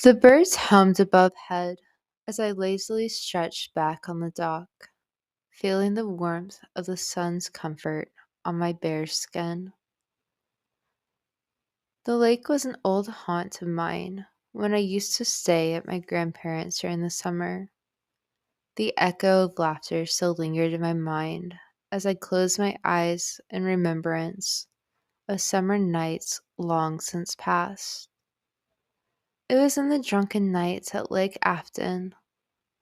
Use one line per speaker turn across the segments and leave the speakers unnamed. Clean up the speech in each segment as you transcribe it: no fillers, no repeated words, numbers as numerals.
The birds hummed above head as I lazily stretched back on the dock, feeling the warmth of the sun's comfort on my bare skin. The lake was an old haunt of mine when I used to stay at my grandparents' during the summer. The echo of laughter still lingered in my mind as I closed my eyes in remembrance of summer nights long since past. It was in the drunken nights at Lake Afton,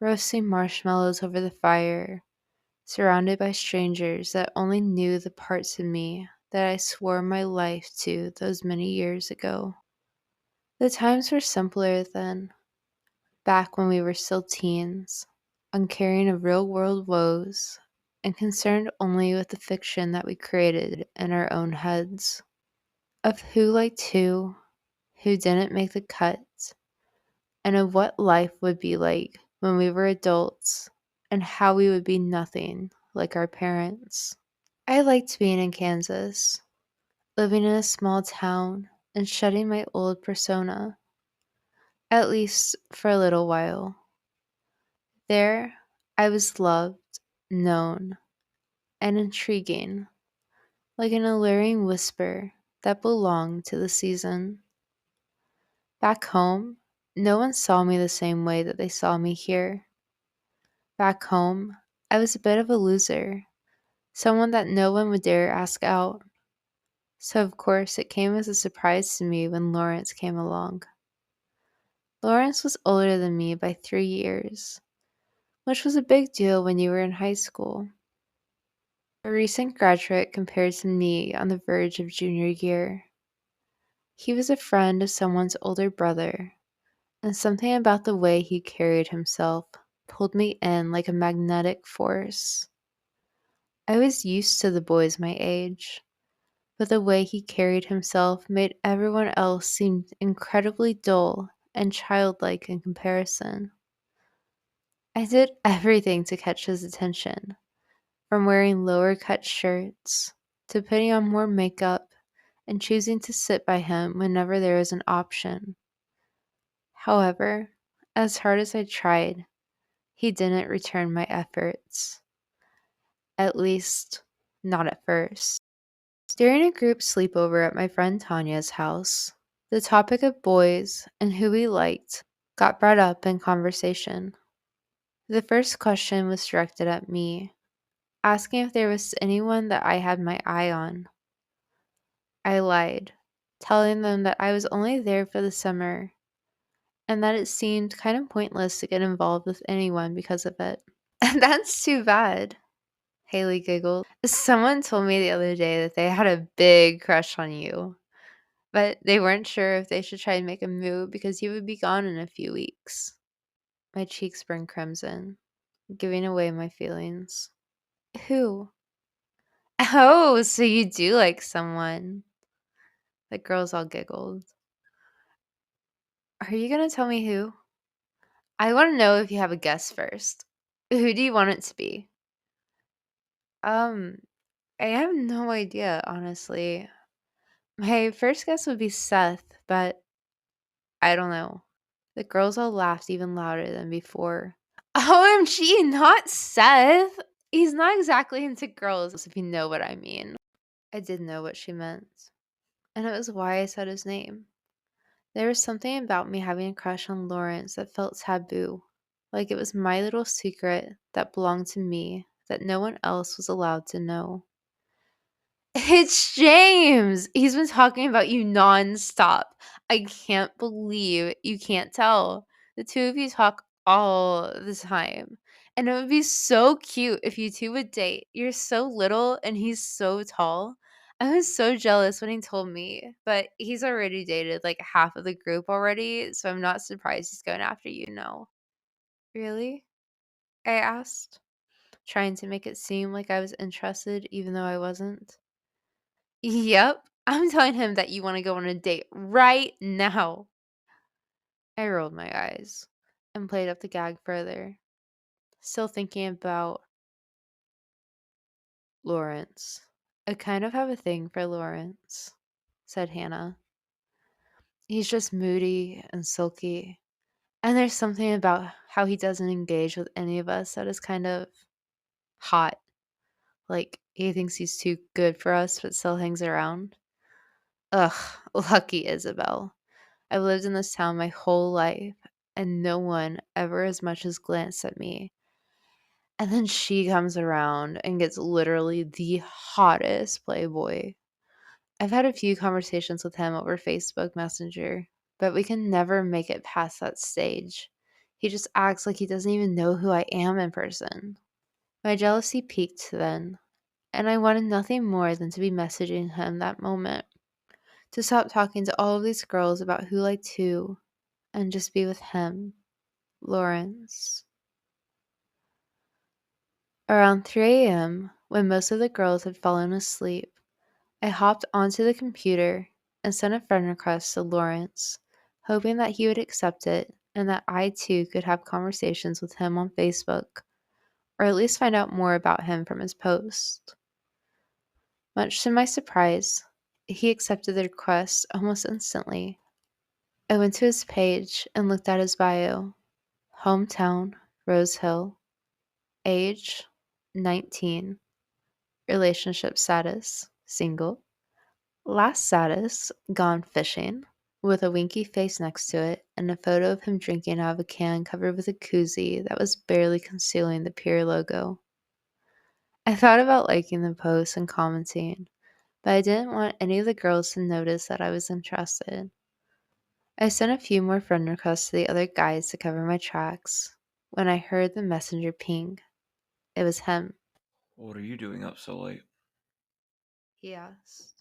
roasting marshmallows over the fire, surrounded by strangers that only knew the parts of me that I swore my life to those many years ago. The times were simpler then, back when we were still teens, uncaring of real world woes, and concerned only with the fiction that we created in our own heads, of who liked who didn't make the cut, and of what life would be like when we were adults, and how we would be nothing like our parents. I liked being in Kansas, living in a small town and shedding my old persona, at least for a little while. There, I was loved, known, and intriguing, like an alluring whisper that belonged to the season. Back home, no one saw me the same way that they saw me here. Back home, I was a bit of a loser, someone that no one would dare ask out. So, of course, it came as a surprise to me when Lawrence came along. Lawrence was older than me by 3 years, which was a big deal when you were in high school. A recent graduate compared to me on the verge of junior year. He was a friend of someone's older brother, and something about the way he carried himself pulled me in like a magnetic force. I was used to the boys my age, but the way he carried himself made everyone else seem incredibly dull and childlike in comparison. I did everything to catch his attention, from wearing lower cut shirts to putting on more makeup and choosing to sit by him whenever there was an option. However, as hard as I tried, he didn't return my efforts. At least, not at first. During a group sleepover at my friend Tanya's house, the topic of boys and who we liked got brought up in conversation. The first question was directed at me, asking if there was anyone that I had my eye on. I lied, telling them that I was only there for the summer and that it seemed kind of pointless to get involved with anyone because of it. And that's too bad, Haley giggled. Someone told me the other day that they had a big crush on you, but they weren't sure if they should try and make a move because you would be gone in a few weeks. My cheeks burned crimson, giving away my feelings. Who? Oh, so you do like someone. The girls all giggled. Are you gonna tell me who? I want to know if you have a guess first. Who do you want it to be? Um, I have no idea, honestly. My first guess would be Seth, but I don't know. The girls all laughed even louder than before. OMG, not Seth! He's not exactly into girls, if you know what I mean. I did know what she meant, and it was why I said his name. There was something about me having a crush on Lawrence that felt taboo, like it was my little secret that belonged to me that no one else was allowed to know. It's James! He's been talking about you nonstop. I can't believe you can't tell. The two of you talk all the time. And it would be so cute if you two would date. You're so little and he's so tall. I was so jealous when he told me, but he's already dated like half of the group already, so I'm not surprised he's going after you now. Really? I asked, trying to make it seem like I was interested even though I wasn't. Yep, I'm telling him that you want to go on a date right now. I rolled my eyes and played up the gag further, still thinking about Lawrence. I kind of have a thing for Lawrence, said Hannah. He's just moody and sulky, And there's something about how he doesn't engage with any of us that is kind of hot. Like, he thinks he's too good for us, but still hangs around. Ugh, lucky Isabelle. I've lived in this town my whole life, and no one ever as much as glanced at me. And then she comes around and gets literally the hottest playboy. I've had a few conversations with him over Facebook Messenger, but we can never make it past that stage. He just acts like he doesn't even know who I am in person. My jealousy peaked then, and I wanted nothing more than to be messaging him that moment, to stop talking to all of these girls about who liked who, and just be with him, Lawrence. Around 3 a.m., when most of the girls had fallen asleep, I hopped onto the computer and sent a friend request to Lawrence, hoping that he would accept it and that I too could have conversations with him on Facebook, or at least find out more about him from his post. Much to my surprise, he accepted the request almost instantly. I went to his page and looked at his bio. Hometown, Rose Hill. Age, 19. Relationship status, single. Last status, gone fishing, with a winky face next to it and a photo of him drinking out of a can covered with a koozie that was barely concealing the Pure logo. I thought about liking the post and commenting, but I didn't want any of the girls to notice that I was interested. I sent a few more friend requests to the other guys to cover my tracks when I heard the messenger ping. It was him.
What are you doing up so late?
He asked.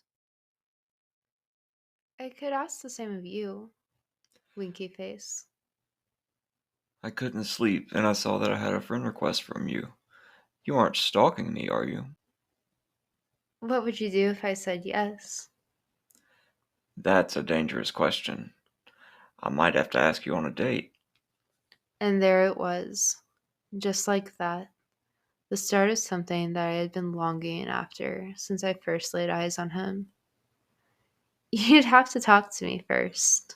I could ask the same of you, winky face.
I couldn't sleep, and I saw that I had a friend request from you. You aren't stalking me, are you?
What would you do if I said yes?
That's a dangerous question. I might have to ask you on a date.
And there it was, just like that, the start of something that I had been longing after since I first laid eyes on him. You'd have to talk to me first.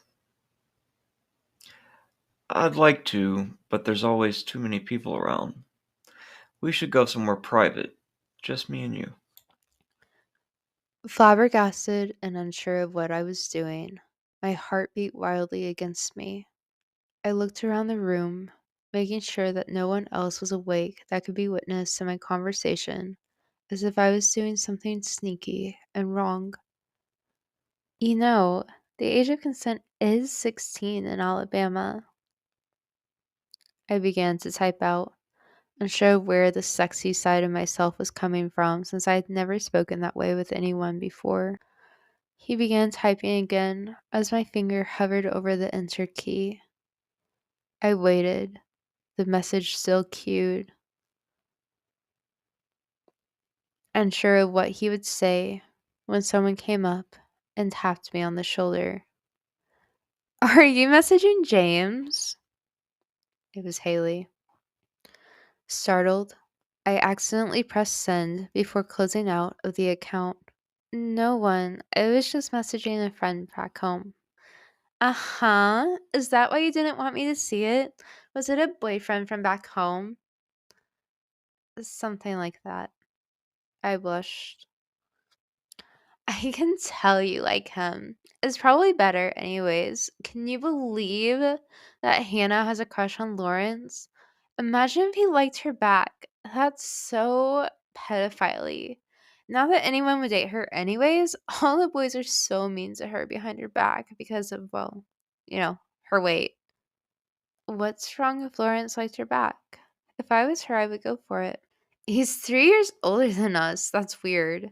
I'd like to, but there's always too many people around. We should go somewhere private, just me and you.
Flabbergasted and unsure of what I was doing, my heart beat wildly against me. I looked around the room, making sure that no one else was awake that could be witness to my conversation, as if I was doing something sneaky and wrong. You know, the age of consent is 16 in Alabama. I began to type out, unsure of where the sexy side of myself was coming from since I had never spoken that way with anyone before. He began typing again as my finger hovered over the enter key. I waited, the message still queued, unsure of what he would say when someone came up and tapped me on the shoulder. Are you messaging James? It was Haley. Startled, I accidentally pressed send before closing out of the account. No one. I was just messaging a friend back home. Uh-huh. Is that why you didn't want me to see it? Was it a boyfriend from back home? Something like that. I blushed. I can tell you like him. It's probably better anyways. Can you believe that Hannah has a crush on Lawrence? Imagine if he liked her back. That's so pedophile. Not that anyone would date her anyways, all the boys are so mean to her behind her back because of, well, her weight. What's wrong if Lawrence liked her back? If I was her, I would go for it. He's 3 years older than us. That's weird.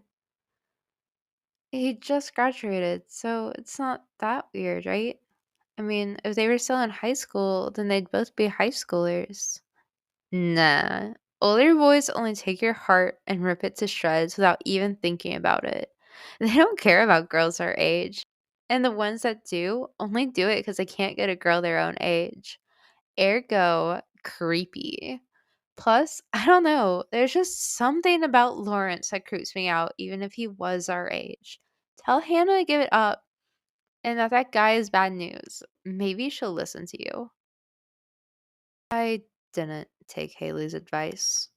He just graduated, so it's not that weird, right? I mean, if they were still in high school, then they'd both be high schoolers. Nah. Older boys only take your heart and rip it to shreds without even thinking about it. They don't care about girls our age. And the ones that do only do it because they can't get a girl their own age. Ergo, creepy. Plus, I don't know, there's just something about Lawrence that creeps me out, even if he was our age. Tell Hannah to give it up and that guy is bad news. Maybe she'll listen to you. I didn't take Haley's advice,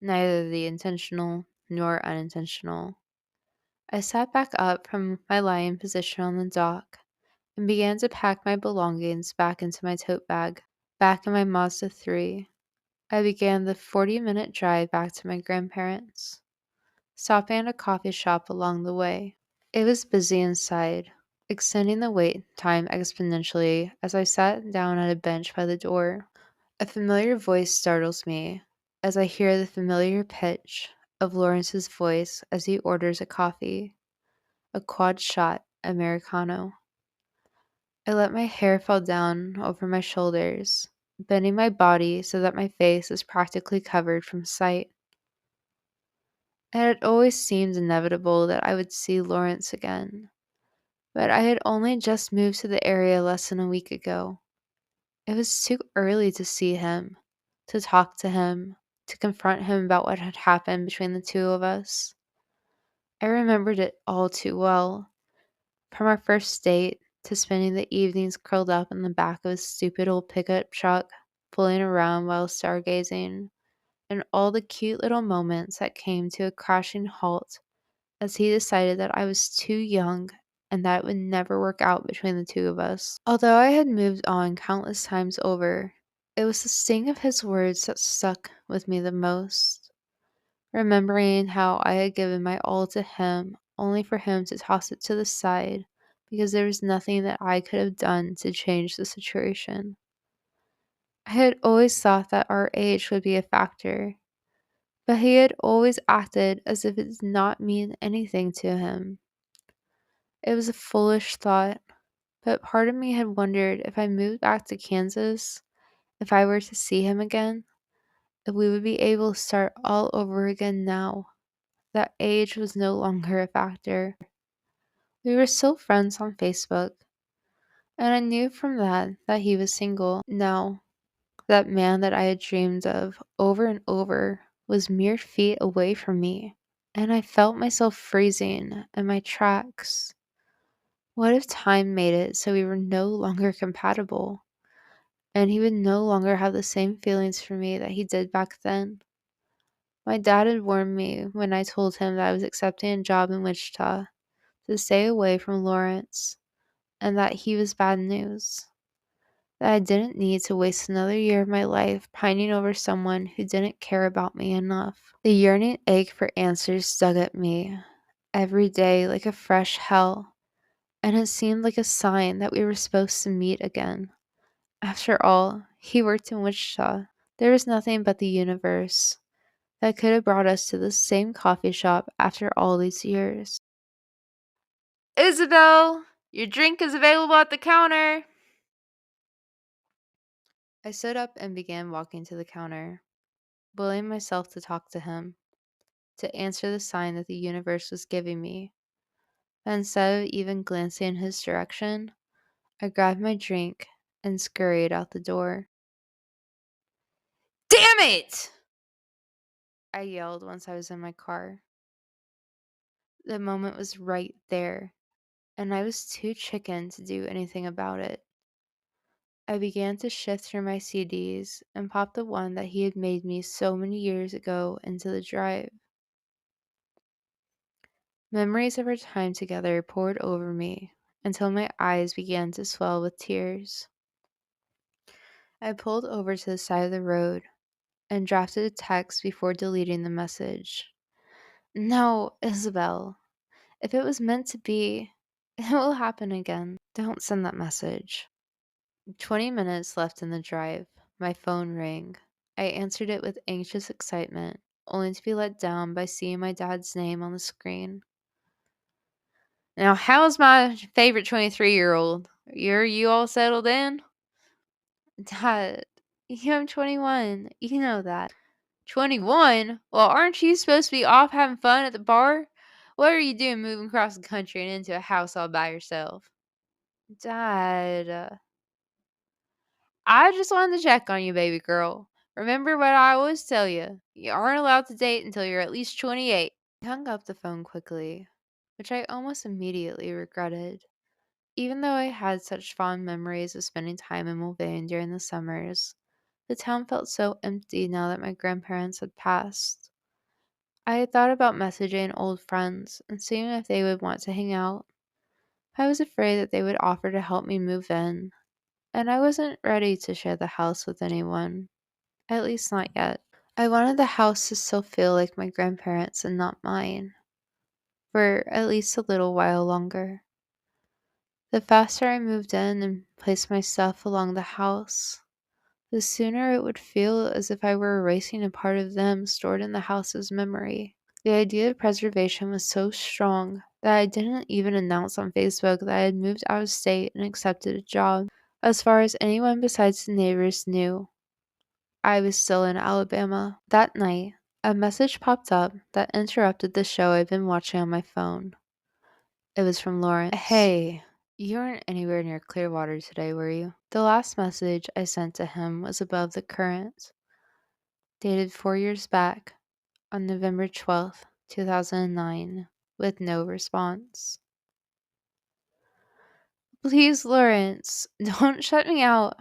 neither the intentional nor unintentional. I sat back up from my lying position on the dock and began to pack my belongings back into my tote bag. Back in my Mazda 3, I began the 40-minute drive back to my grandparents', stopping at a coffee shop along the way. It was busy inside, extending the wait time exponentially as I sat down at a bench by the door. A familiar voice startles me as I hear the familiar pitch of Lawrence's voice as he orders a coffee, a quad shot Americano. I let my hair fall down over my shoulders, bending my body so that my face is practically covered from sight. It had always seemed inevitable that I would see Lawrence again, but I had only just moved to the area less than a week ago. It was too early to see him, to talk to him, to confront him about what had happened between the two of us. I remembered it all too well, from our first date to spending the evenings curled up in the back of a stupid old pickup truck, fooling around while stargazing, and all the cute little moments that came to a crashing halt as he decided that I was too young and that it would never work out between the two of us. Although I had moved on countless times over, it was the sting of his words that stuck with me the most. Remembering how I had given my all to him only for him to toss it to the side because there was nothing that I could have done to change the situation. I had always thought that our age would be a factor, but he had always acted as if it did not mean anything to him. It was a foolish thought, but part of me had wondered if I moved back to Kansas, if I were to see him again, if we would be able to start all over again now that age was no longer a factor. We were still friends on Facebook, and I knew from that he was single. Now, that man that I had dreamed of over and over was mere feet away from me, and I felt myself freezing in my tracks. What if time made it so we were no longer compatible, and he would no longer have the same feelings for me that he did back then? My dad had warned me when I told him that I was accepting a job in Wichita to stay away from Lawrence, and that he was bad news. That I didn't need to waste another year of my life pining over someone who didn't care about me enough. The yearning ache for answers dug at me every day like a fresh hell, and it seemed like a sign that we were supposed to meet again. After all, he worked in Wichita. There was nothing but the universe that could have brought us to the same coffee shop after all these years. Isabelle, your drink is available at the counter. I stood up and began walking to the counter, willing myself to talk to him, to answer the sign that the universe was giving me. But instead of even glancing in his direction, I grabbed my drink and scurried out the door. Damn it! I yelled once I was in my car. The moment was right there, and I was too chicken to do anything about it. I began to shift through my CDs and popped the one that he had made me so many years ago into the drive. Memories of our time together poured over me until my eyes began to swell with tears. I pulled over to the side of the road and drafted a text before deleting the message. No, Isabelle, if it was meant to be, it will happen again. Don't send that message. 20 minutes left in the drive. My phone rang. I answered it with anxious excitement, only to be let down by seeing my dad's name on the screen. Now, how's my favorite 23-year-old? Are you all settled in? Dad, I'm 21. You know that. 21? Well, aren't you supposed to be off having fun at the bar? What are you doing moving across the country and into a house all by yourself? Dad, I just wanted to check on you, baby girl. Remember what I always tell you. You aren't allowed to date until you're at least 28. I hung up the phone quickly, which I almost immediately regretted. Even though I had such fond memories of spending time in Mulvane during the summers, The town felt so empty now that my grandparents had passed. I had thought about messaging old friends and seeing if they would want to hang out. I was afraid that they would offer to help me move in, and I wasn't ready to share the house with anyone, at least not yet. I wanted the house to still feel like my grandparents and not mine, for at least a little while longer. The faster I moved in and placed my stuff along the house, the sooner it would feel as if I were erasing a part of them stored in the house's memory. The idea of preservation was so strong that I didn't even announce on Facebook that I had moved out of state and accepted a job. As far as anyone besides the neighbors knew, I was still in Alabama. That night, a message popped up that interrupted the show I'd been watching on my phone. It was from Lawrence. Hey, you weren't anywhere near Clearwater today, were you? The last message I sent to him was above the current, dated 4 years back on November 12th, 2009, with no response. Please, Lawrence, don't shut me out.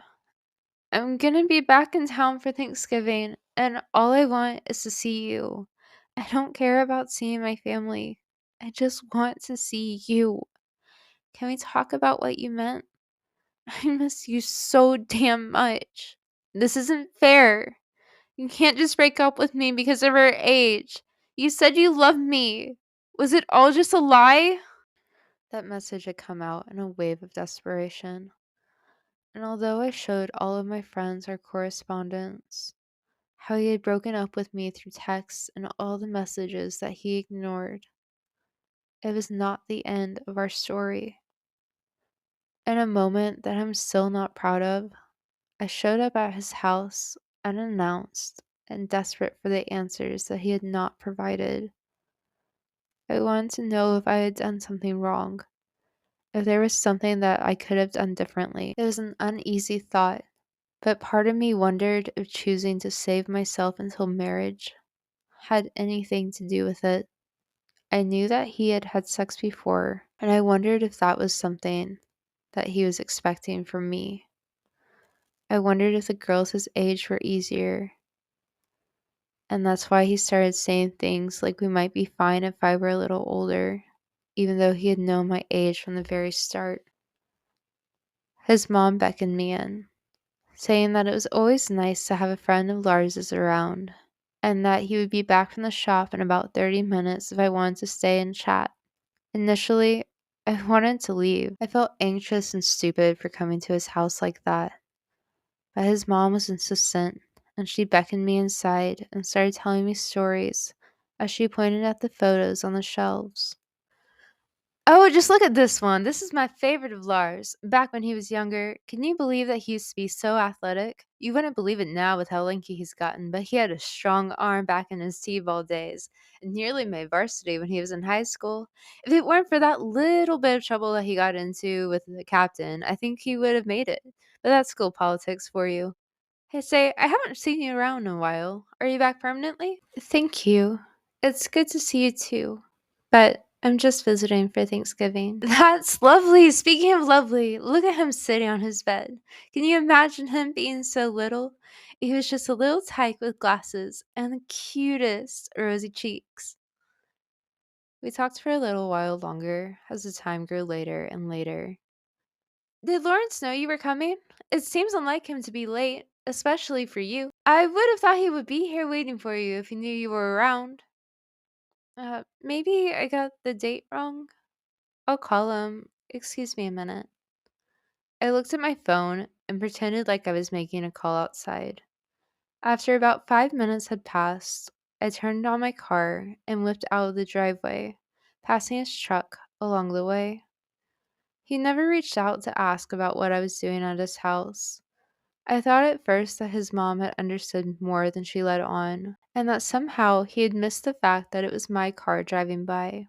I'm gonna be back in town for Thanksgiving, and all I want is to see you. I don't care about seeing my family. I just want to see you. Can we talk about what you meant? I miss you so damn much. This isn't fair. You can't just break up with me because of our age. You said you loved me. Was it all just a lie? That message had come out in a wave of desperation. And although I showed all of my friends our correspondence, how he had broken up with me through text and all the messages that he ignored, it was not the end of our story. In a moment that I'm still not proud of, I showed up at his house unannounced and desperate for the answers that he had not provided. I wanted to know if I had done something wrong, if there was something that I could have done differently. It was an uneasy thought, but part of me wondered if choosing to save myself until marriage had anything to do with it. I knew that he had had sex before, and I wondered if that was something that he was expecting from me. I wondered if the girls his age were easier, and that's why he started saying things like we might be fine if I were a little older, even though he had known my age from the very start. His mom beckoned me in, saying that it was always nice to have a friend of Lars's around, and that he would be back from the shop in about 30 minutes if I wanted to stay and chat. Initially, I wanted to leave. I felt anxious and stupid for coming to his house like that. But his mom was insistent, and she beckoned me inside and started telling me stories as she pointed at the photos on the shelves. Oh, just look at this one. This is my favorite of Lars. Back when he was younger, can you believe that he used to be so athletic? You wouldn't believe it now with how lanky he's gotten, but he had a strong arm back in his t-ball days and nearly made varsity when he was in high school. If it weren't for that little bit of trouble that he got into with the captain, I think he would have made it. But that's school politics for you. Hey, say, I haven't seen you around in a while. Are you back permanently? Thank you. It's good to see you too. But I'm just visiting for Thanksgiving. That's lovely. Speaking of lovely, look at him sitting on his bed. Can you imagine him being so little? He was just a little tyke with glasses and the cutest rosy cheeks. We talked for a little while longer as the time grew later and later. Did Lawrence know you were coming? It seems unlike him to be late, especially for you. I would have thought he would be here waiting for you if he knew you were around. Maybe I got the date wrong. I'll call him. Excuse me a minute. I looked at my phone and pretended like I was making a call outside. After about 5 minutes had passed, I turned on my car and whipped out of the driveway, passing his truck along the way. He never reached out to ask about what I was doing at his house. I thought at first that his mom had understood more than she let on, and that somehow he had missed the fact that it was my car driving by.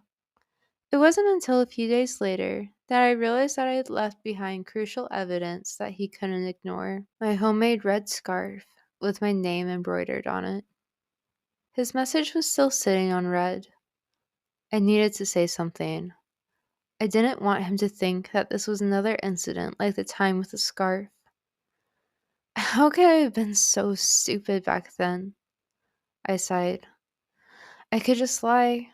It wasn't until a few days later that I realized that I had left behind crucial evidence that he couldn't ignore: my homemade red scarf with my name embroidered on it. His message was still sitting on red. I needed to say something. I didn't want him to think that this was another incident like the time with the scarf. How could I have been so stupid back then? I sighed. I could just lie,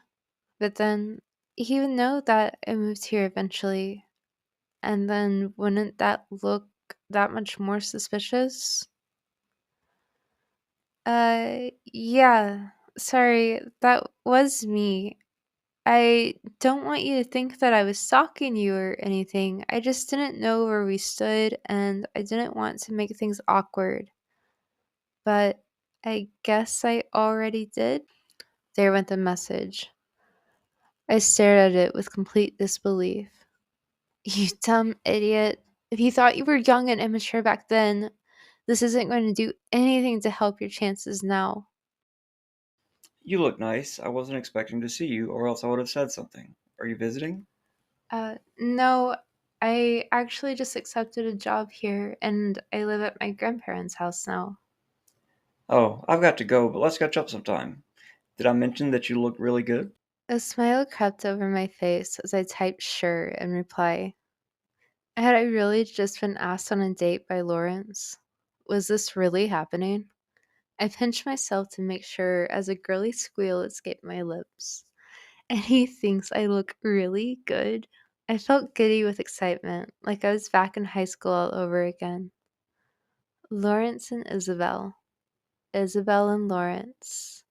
but then he would know that I moved here eventually, and then wouldn't that look that much more suspicious? Yeah. Sorry, that was me. I don't want you to think that I was stalking you or anything. I just didn't know where we stood and I didn't want to make things awkward. But I guess I already did. There went the message. I stared at it with complete disbelief. You dumb idiot. If you thought you were young and immature back then, this isn't going to do anything to help your chances now.
You look nice. I wasn't expecting to see you, or else I would have said something. Are you visiting?
No, I actually just accepted a job here and I live at my grandparents' house now.
Oh, I've got to go, but let's catch up sometime. Did I mention that you look really good?
A smile crept over my face as I typed sure in reply. Had I really just been asked on a date by Lawrence? Was this really happening? I pinched myself to make sure as a girly squeal escaped my lips. And he thinks I look really good. I felt giddy with excitement, like I was back in high school all over again. Lawrence and Isabelle. Isabelle and Lawrence.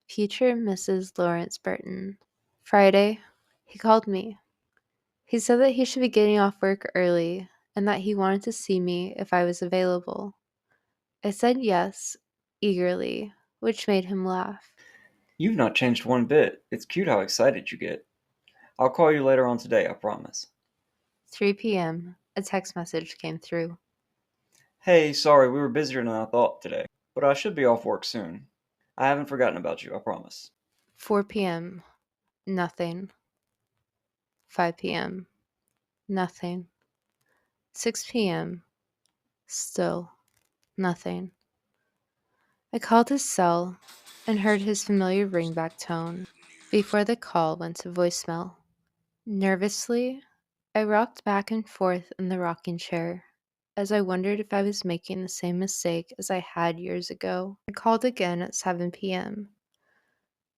Future Mrs. Lawrence Burton. Friday, he called me. He said that he should be getting off work early and that he wanted to see me if I was available. I said yes, eagerly, which made him laugh.
You've not changed one bit. It's cute how excited you get. I'll call you later on today, I promise.
3 p.m. A text message came through.
Hey, sorry, we were busier than I thought today, but I should be off work soon. I haven't forgotten about you, I promise.
4 p.m. Nothing. 5 p.m. Nothing. 6 p.m. Still nothing. I called his cell and heard his familiar ringback tone before the call went to voicemail. Nervously, I rocked back and forth in the rocking chair as I wondered if I was making the same mistake as I had years ago. I called again at 7 p.m.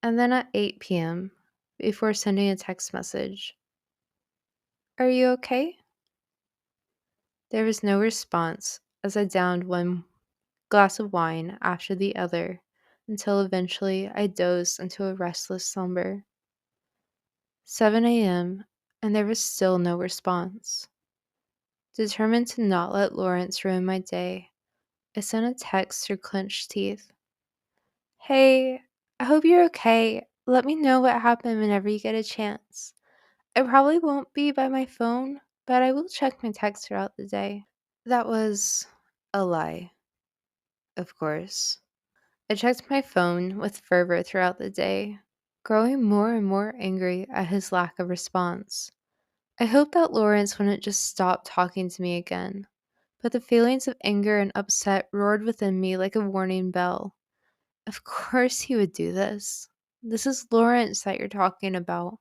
and then at 8 p.m. before sending a text message. Are you okay? There was no response as I downed one glass of wine after the other until eventually I dozed into a restless slumber. 7 a.m., and there was still no response. Determined to not let Lawrence ruin my day, I sent a text through clenched teeth. Hey, I hope you're okay. Let me know what happened whenever you get a chance. I probably won't be by my phone, but I will check my texts throughout the day. That was a lie, of course. I checked my phone with fervor throughout the day, growing more and more angry at his lack of response. I hoped that Lawrence wouldn't just stop talking to me again, but the feelings of anger and upset roared within me like a warning bell. Of course he would do this. This is Lawrence that you're talking about.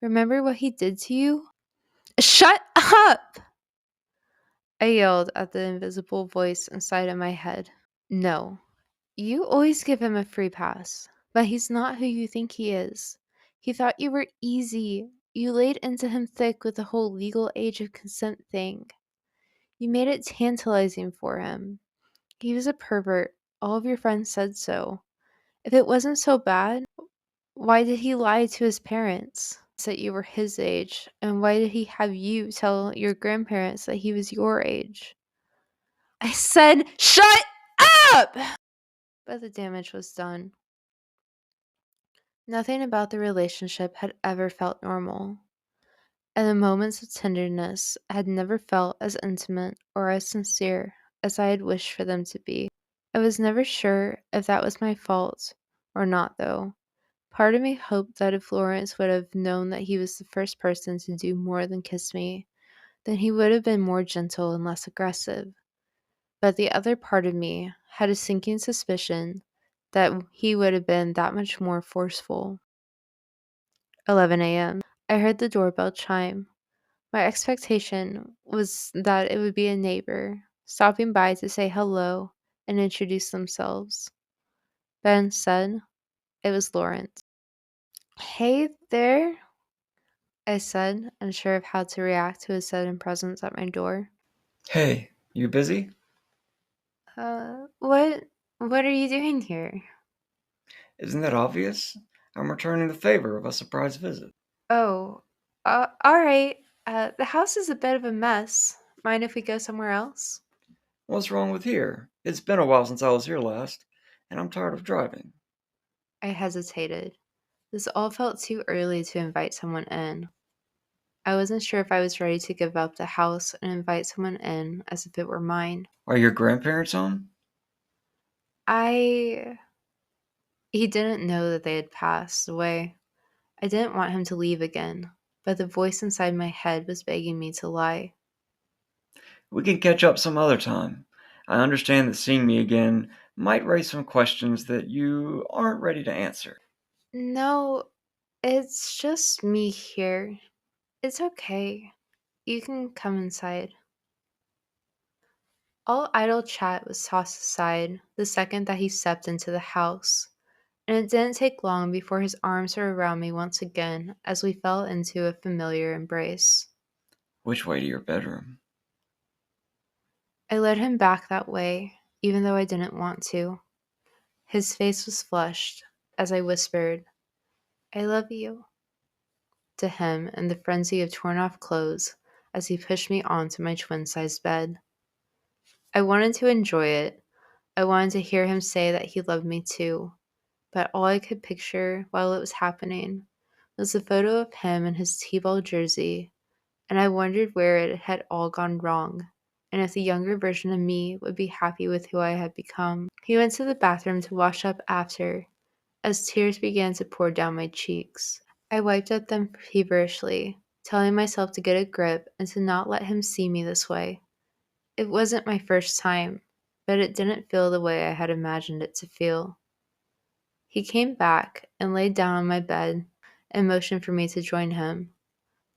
Remember what he did to you? Shut up! I yelled at the invisible voice inside of my head. No, you always give him a free pass, but he's not who you think he is. He thought you were easy. You laid into him thick with the whole legal age of consent thing. You made it tantalizing for him. He was a pervert. All of your friends said so. If it wasn't so bad, why did he lie to his parents that you were his age? And why did he have you tell your grandparents that he was your age? I said, shut up! But the damage was done. Nothing about the relationship had ever felt normal, and the moments of tenderness had never felt as intimate or as sincere as I had wished for them to be. I was never sure if that was my fault or not, though. Part of me hoped that if Lawrence would have known that he was the first person to do more than kiss me, then he would have been more gentle and less aggressive. But the other part of me had a sinking suspicion that he would have been that much more forceful. 11 a.m. I heard the doorbell chime. My expectation was that it would be a neighbor, stopping by to say hello and introduce themselves. Ben said it was Lawrence. Hey there, I said, unsure of how to react to his sudden presence at my door.
Hey, you busy?
What are you doing here?
Isn't that obvious? I'm returning the favor of a surprise visit.
Oh, alright. The house is a bit of a mess. Mind if we go somewhere else?
What's wrong with here? It's been a while since I was here last, and I'm tired of driving.
I hesitated. This all felt too early to invite someone in. I wasn't sure if I was ready to give up the house and invite someone in as if it were mine.
Are your grandparents home?
I. He didn't know that they had passed away. I didn't want him to leave again, but the voice inside my head was begging me to lie.
We can catch up some other time. I understand that seeing me again might raise some questions that you aren't ready to answer.
No, it's just me here. It's okay. You can come inside. All idle chat was tossed aside the second that he stepped into the house, and it didn't take long before his arms were around me once again as we fell into a familiar embrace.
Which way to your bedroom?
I led him back that way, even though I didn't want to. His face was flushed as I whispered, I love you, to him in the frenzy of torn off clothes as he pushed me onto my twin sized bed. I wanted to enjoy it. I wanted to hear him say that he loved me too, but all I could picture while it was happening was a photo of him in his T-ball jersey, and I wondered where it had all gone wrong, and if the younger version of me would be happy with who I had become. He went to the bathroom to wash up after, as tears began to pour down my cheeks. I wiped at them feverishly, telling myself to get a grip and to not let him see me this way. It wasn't my first time, but it didn't feel the way I had imagined it to feel. He came back and laid down on my bed and motioned for me to join him.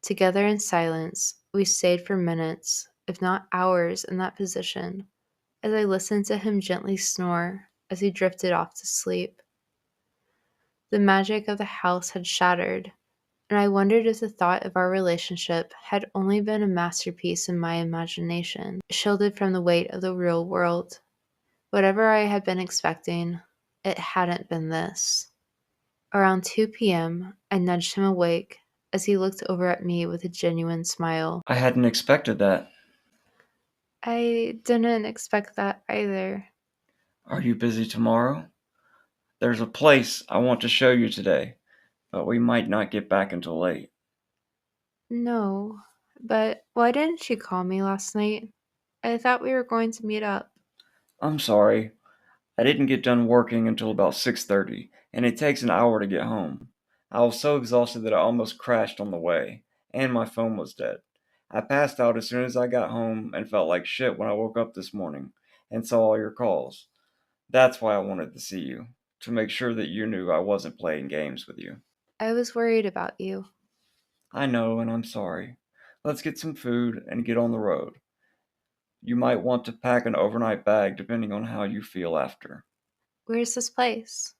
Together in silence, we stayed for minutes, if not hours, in that position, as I listened to him gently snore as he drifted off to sleep. The magic of the house had shattered, and I wondered if the thought of our relationship had only been a masterpiece in my imagination, shielded from the weight of the real world. Whatever I had been expecting, it hadn't been this. Around 2 p.m., I nudged him awake as he looked over at me with a genuine smile.
I hadn't expected that.
I didn't expect that either.
Are you busy tomorrow? There's a place I want to show you today, but we might not get back until late.
No, but why didn't you call me last night? I thought we were going to meet up.
I'm sorry. I didn't get done working until about 6:30, and it takes an hour to get home. I was so exhausted that I almost crashed on the way, and my phone was dead. I passed out as soon as I got home and felt like shit when I woke up this morning and saw all your calls. That's why I wanted to see you, to make sure that you knew I wasn't playing games with you.
I was worried about you.
I know, and I'm sorry. Let's get some food and get on the road. You might want to pack an overnight bag depending on how you feel after.
Where's this place?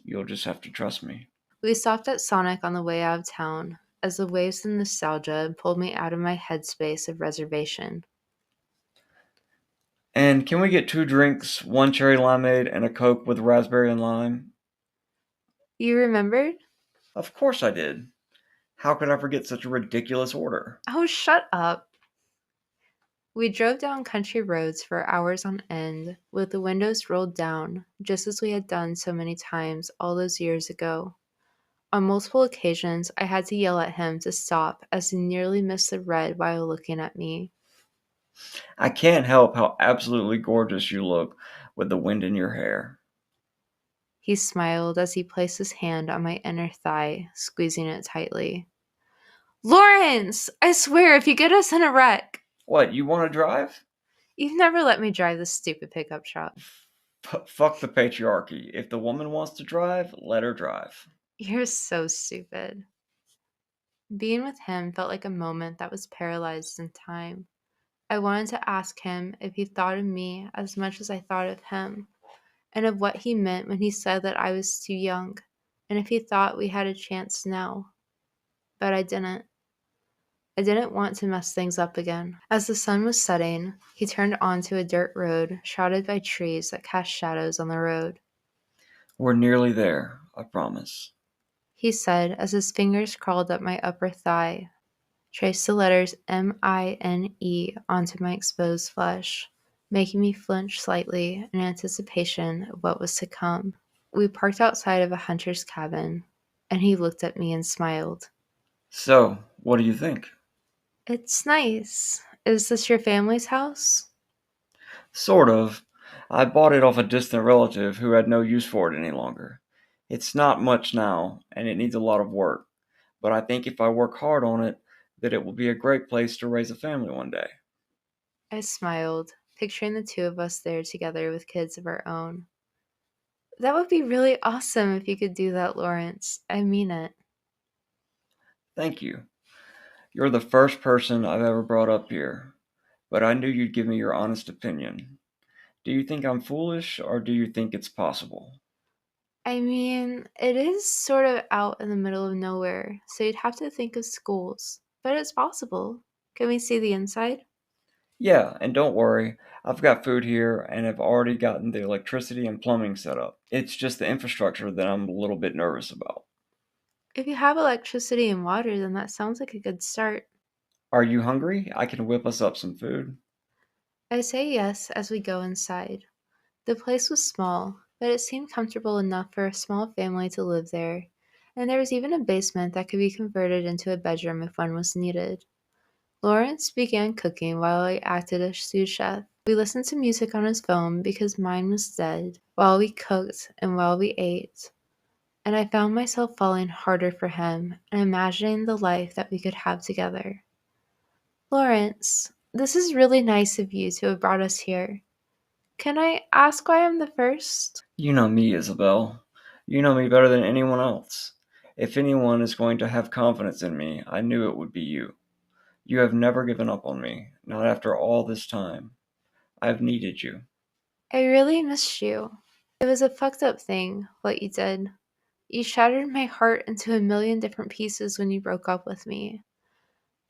You'll just have to trust me.
We stopped at Sonic on the way out of town as the waves of nostalgia pulled me out of my headspace of reservation.
And can we get 2 drinks, one cherry limeade, and a Coke with raspberry and lime?
You remembered?
Of course I did. How could I forget such a ridiculous order?
Oh, shut up. We drove down country roads for hours on end, with the windows rolled down, just as we had done so many times all those years ago. On multiple occasions, I had to yell at him to stop as he nearly missed the red while looking at me.
I can't help how absolutely gorgeous you look with the wind in your hair.
He smiled as he placed his hand on my inner thigh, squeezing it tightly. Lawrence! I swear, if you get us in a wreck!
What, you want to drive?
You've never let me drive this stupid pickup truck.
Fuck the patriarchy. If the woman wants to drive, let her drive.
You're so stupid. Being with him felt like a moment that was paralyzed in time, I wanted to ask him if he thought of me as much as I thought of him, and of what he meant when he said that I was too young, and if he thought we had a chance now. But I didn't. I didn't want to mess things up again. As the sun was setting, he turned onto a dirt road shrouded by trees that cast shadows on the road.
We're nearly there, I promise.
He said as his fingers crawled up my upper thigh, traced the letters MINE onto my exposed flesh, making me flinch slightly in anticipation of what was to come. We parked outside of a hunter's cabin, and he looked at me and smiled.
So, what do you think?
It's nice. Is this your family's house?
Sort of. I bought it off a distant relative who had no use for it any longer. It's not much now, and it needs a lot of work, but I think if I work hard on it, that it will be a great place to raise a family one day.
I smiled, picturing the two of us there together with kids of our own. That would be really awesome if you could do that, Lawrence. I mean it.
Thank you. You're the first person I've ever brought up here, but I knew you'd give me your honest opinion. Do you think I'm foolish, or do you think it's possible?
I mean, it is sort of out in the middle of nowhere, so you'd have to think of schools. But it's possible. Can we see the inside?
Yeah, and don't worry, I've got food here and have already gotten the electricity and plumbing set up. It's just the infrastructure that I'm a little bit nervous about.
If you have electricity and water, then that sounds like a good start.
Are you hungry? I can whip us up some food.
I say yes as we go inside. The place was small, but it seemed comfortable enough for a small family to live there, and there was even a basement that could be converted into a bedroom if one was needed. Lawrence began cooking while I acted as sous chef. We listened to music on his phone because mine was dead while we cooked and while we ate, and I found myself falling harder for him and imagining the life that we could have together. Lawrence, this is really nice of you to have brought us here. Can I ask why I'm the first?
You know me, Isabelle. You know me better than anyone else. If anyone is going to have confidence in me, I knew it would be you. You have never given up on me, not after all this time. I've needed you.
I really missed you. It was a fucked up thing, what you did. You shattered my heart into a million different pieces when you broke up with me.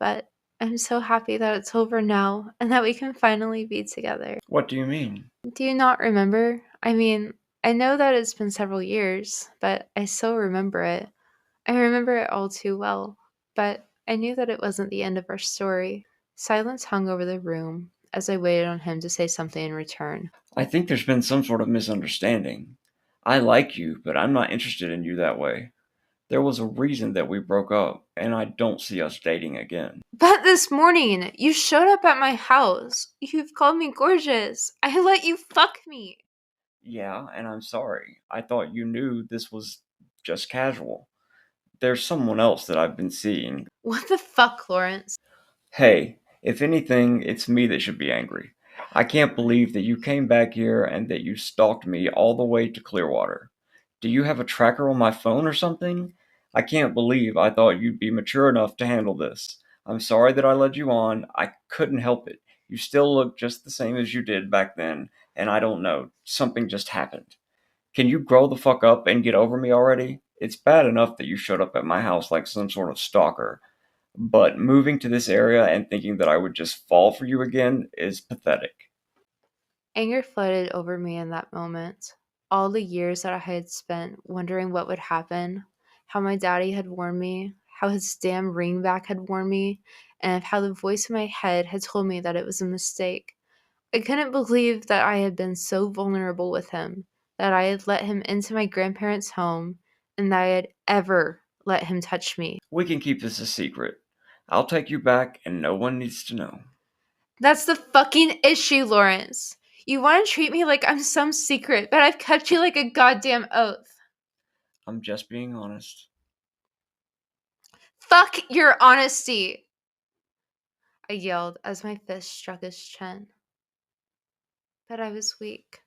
But I'm so happy that it's over now and that we can finally be together.
What do you mean?
Do you not remember? I mean, I know that it's been several years, but I still remember it. I remember it all too well. But I knew that it wasn't the end of our story. Silence hung over the room as I waited on him to say something in return.
I think there's been some sort of misunderstanding. I like you, but I'm not interested in you that way. There was a reason that we broke up, and I don't see us dating again.
But this morning, you showed up at my house. You've called me gorgeous. I let you fuck me.
Yeah, and I'm sorry. I thought you knew this was just casual. There's someone else that I've been seeing.
What the fuck, Lawrence?
Hey, if anything, it's me that should be angry. I can't believe that you came back here and that you stalked me all the way to Clearwater. Do you have a tracker on my phone or something? I can't believe I thought you'd be mature enough to handle this. I'm sorry that I led you on. I couldn't help it. You still look just the same as you did back then, and I don't know. Something just happened. Can you grow the fuck up and get over me already? It's bad enough that you showed up at my house like some sort of stalker, but moving to this area and thinking that I would just fall for you again is pathetic.
Anger flooded over me in that moment. All the years that I had spent wondering what would happen, how my daddy had warned me, how his damn ringback had warned me, and how the voice in my head had told me that it was a mistake. I couldn't believe that I had been so vulnerable with him, that I had let him into my grandparents' home, and that I had ever let him touch me.
We can keep this a secret. I'll take you back and no one needs to know.
That's the fucking issue, Lawrence. You want to treat me like I'm some secret, but I've kept you like a goddamn oath.
I'm just being honest.
Fuck your honesty, I yelled as my fist struck his chin. But I was weak,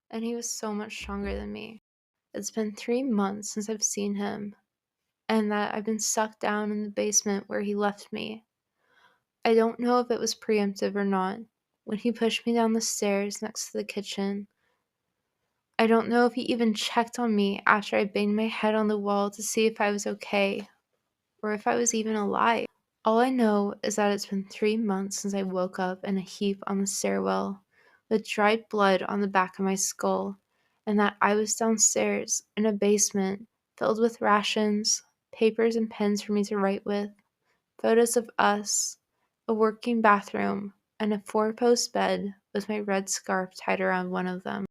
and he was so much stronger than me. It's been 3 months since I've seen him, and that I've been sucked down in the basement where he left me. I don't know if it was preemptive or not. When he pushed me down the stairs next to the kitchen, I don't know if he even checked on me after I banged my head on the wall to see if I was okay, or if I was even alive. All I know is that it's been 3 months since I woke up in a heap on the stairwell, with dried blood on the back of my skull, and that I was downstairs in a basement filled with rations, papers and pens for me to write with, photos of us, a working bathroom, and a four-post bed with my red scarf tied around one of them.